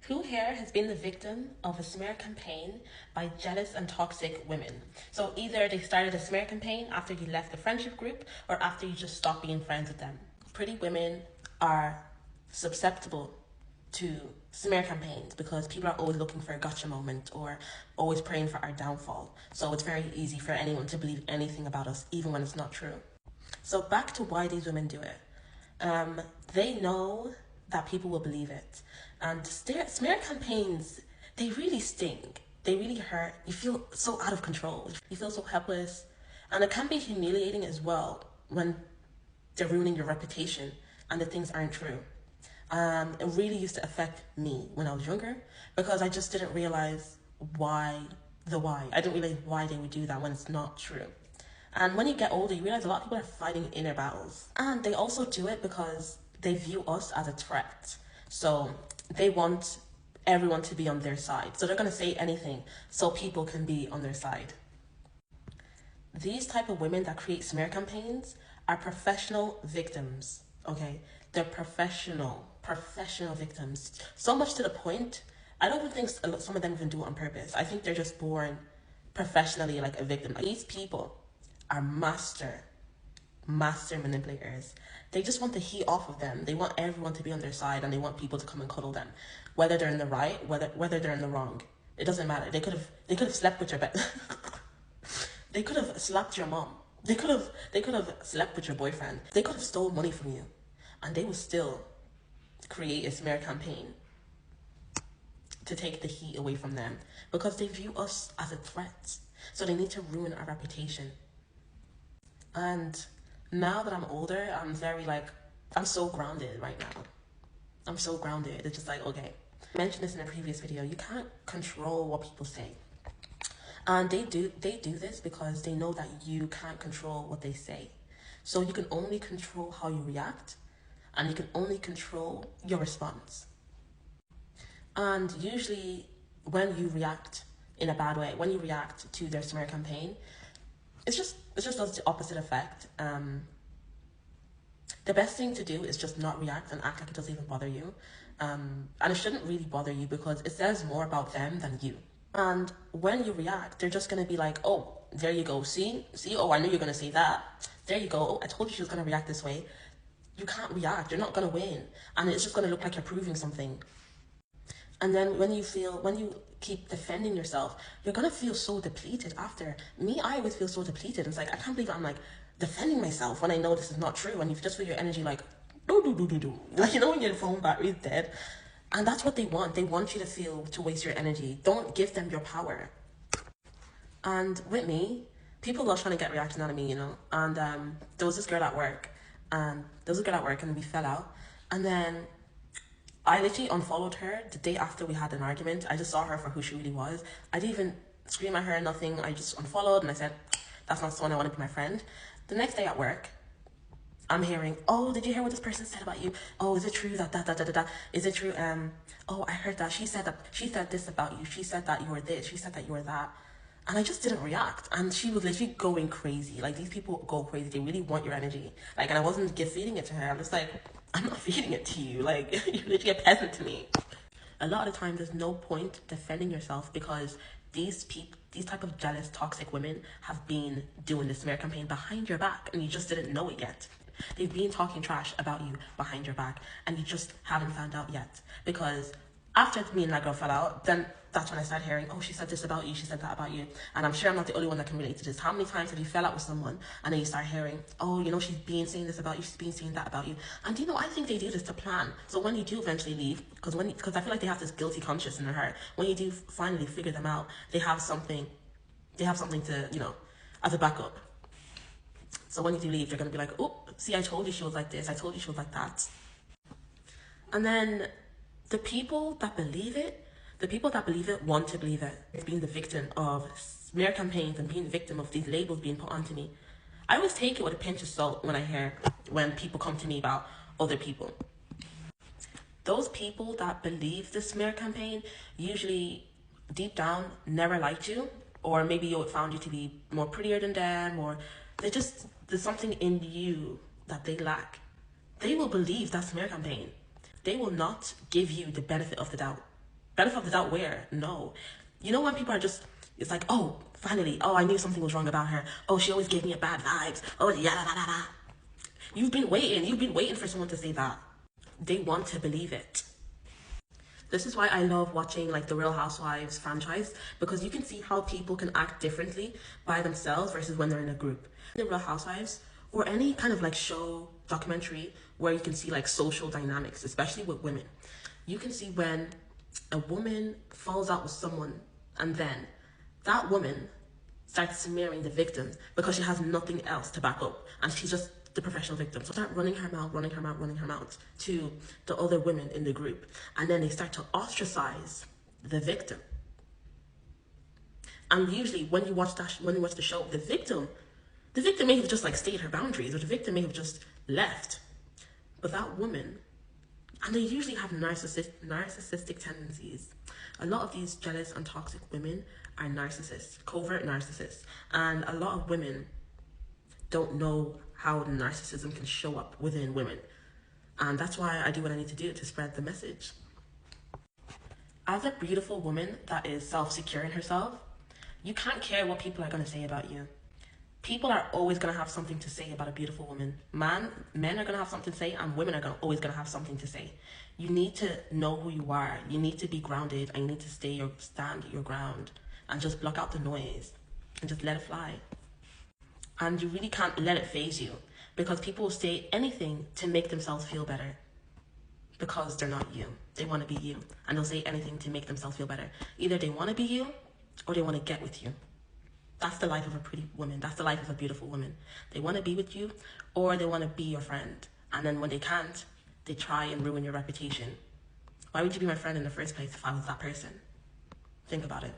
Who here has been the victim of a smear campaign by jealous and toxic women? So either they started a smear campaign after you left the friendship group or after you just stopped being friends with them. Pretty women are susceptible to smear campaigns because people are always looking for a gotcha moment or always praying for our downfall. So it's very easy for anyone to believe anything about us, even when it's not true. So back to why these women do it. They know that people will believe it. And smear campaigns, they really sting. They really hurt. You feel so out of control. You feel so helpless. And it can be humiliating as well when they're ruining your reputation and the things aren't true. It really used to affect me when I was younger because I just didn't realize why. I didn't realize why they would do that when it's not true. And when you get older, you realize a lot of people are fighting inner battles. And they also do it because they view us as a threat. So they want everyone to be on their side. So they're going to say anything so people can be on their side. These type of women that create smear campaigns are professional victims, okay? They're professional victims. So much to the point, I don't even think some of them even do it on purpose. I think they're just born professionally like a victim. These people are master manipulators. They just want the heat off of them. They want everyone to be on their side and they want people to come and cuddle them. Whether they're in the right, whether they're in the wrong. It doesn't matter. They could have slept with your They could have slapped your mom. They could have slept with your boyfriend. They could have stole money from you. And they would still create a smear campaign to take the heat away from them because they view us as a threat. So they need to ruin our reputation. And now that I'm older, I'm so grounded right now. I'm so grounded. It's just like, okay. I mentioned this in a previous video. You can't control what people say. And they do this because they know that you can't control what they say. So you can only control how you react and you can only control your response. And usually when you react in a bad way, when you react to their smear campaign, it just does the opposite effect. The best thing to do is just not react and act like it doesn't even bother you. And it shouldn't really bother you because it says more about them than you. And when you react, they're just going to be like, oh, there you go. See, oh, I knew you were going to say that. There you go. Oh, I told you she was going to react this way. You can't react. You're not going to win. And it's just going to look like you're proving something. And then when you keep defending yourself, you're going to feel so depleted after. Me, I always feel so depleted. It's like, I can't believe I'm like defending myself when I know this is not true. And you just feel your energy like, do. Like, you know when your phone battery is dead? And that's what they want. They want you to waste your energy. Don't give them your power. And with me, people love trying to get reaction out of me, you know? And there was this girl at work. And we fell out. And then I literally unfollowed her the day after we had an argument. I just saw her for who she really was. I didn't even scream at her or nothing. I just unfollowed and I said, that's not someone I want to be my friend. The next day at work, I'm hearing, oh, did you hear what this person said about you? Oh, is it true that Is it true? Oh, I heard that. She said this about you. She said that you were this. She said that you were that. And I just didn't react. And she was literally going crazy. Like, these people go crazy. They really want your energy. Like, and I wasn't feeding it to her. I'm just like, I'm not feeding it to you. Like, you're literally a peasant to me. A lot of the time, there's no point defending yourself because these type of jealous, toxic women have been doing the smear campaign behind your back and you just didn't know it yet. They've been talking trash about you behind your back and you just haven't found out yet. Because after me and that girl fell out, then that's when I started hearing, oh, she said this about you, she said that about you. And I'm sure I'm not the only one that can relate to this. How many times have you fell out with someone and then you start hearing, oh, you know, she's been saying this about you, she's been saying that about you. And you know, I think they do this to plan. So when you do eventually leave, because I feel like they have this guilty conscience in their heart, when you do finally figure them out, they have something to, you know, as a backup. So when you do leave, you're going to be like, oh, see, I told you she was like this. I told you she was like that. And then the people that believe it want to believe it. It's being the victim of smear campaigns and being the victim of these labels being put onto me. I always take it with a pinch of salt when people come to me about other people. Those people that believe the smear campaign usually deep down never liked you, or maybe you found you to be more prettier than them, or there's something in you that they lack. They will believe that smear campaign. They will not give you the benefit of the doubt. Benefit of the doubt where? No. You know when people are just, it's like, oh, finally, oh, I knew something was wrong about her. Oh, she always gave me a bad vibes. Oh, yeah, da, da, da. You've been waiting for someone to say that. They want to believe it. This is why I love watching like the Real Housewives franchise, because you can see how people can act differently by themselves versus when they're in a group. The Real Housewives, or any kind of like show, documentary, where you can see like social dynamics, especially with women. You can see when a woman falls out with someone and then that woman starts smearing the victim because she has nothing else to back up and she's just the professional victim. So start running her mouth to the other women in the group, and then they start to ostracize the victim. And usually when you watch the show, the victim may have just like stayed her boundaries, or the victim may have just left. But that woman, and they usually have narcissistic tendencies. A lot of these jealous and toxic women are narcissists, covert narcissists. And a lot of women don't know how narcissism can show up within women. And that's why I do what I need to do to spread the message. As a beautiful woman that is self-secure in herself, you can't care what people are going to say about you. People are always going to have something to say about a beautiful woman. Men are going to have something to say, and women are always going to have something to say. You need to know who you are. You need to be grounded, and you need to stand your ground and just block out the noise and just let it fly. And you really can't let it faze you, because people will say anything to make themselves feel better, because they're not you. They want to be you, and they'll say anything to make themselves feel better. Either they want to be you or they want to get with you. That's the life of a pretty woman. That's the life of a beautiful woman. They want to be with you, or they want to be your friend. And then when they can't, they try and ruin your reputation. Why would you be my friend in the first place if I was that person? Think about it.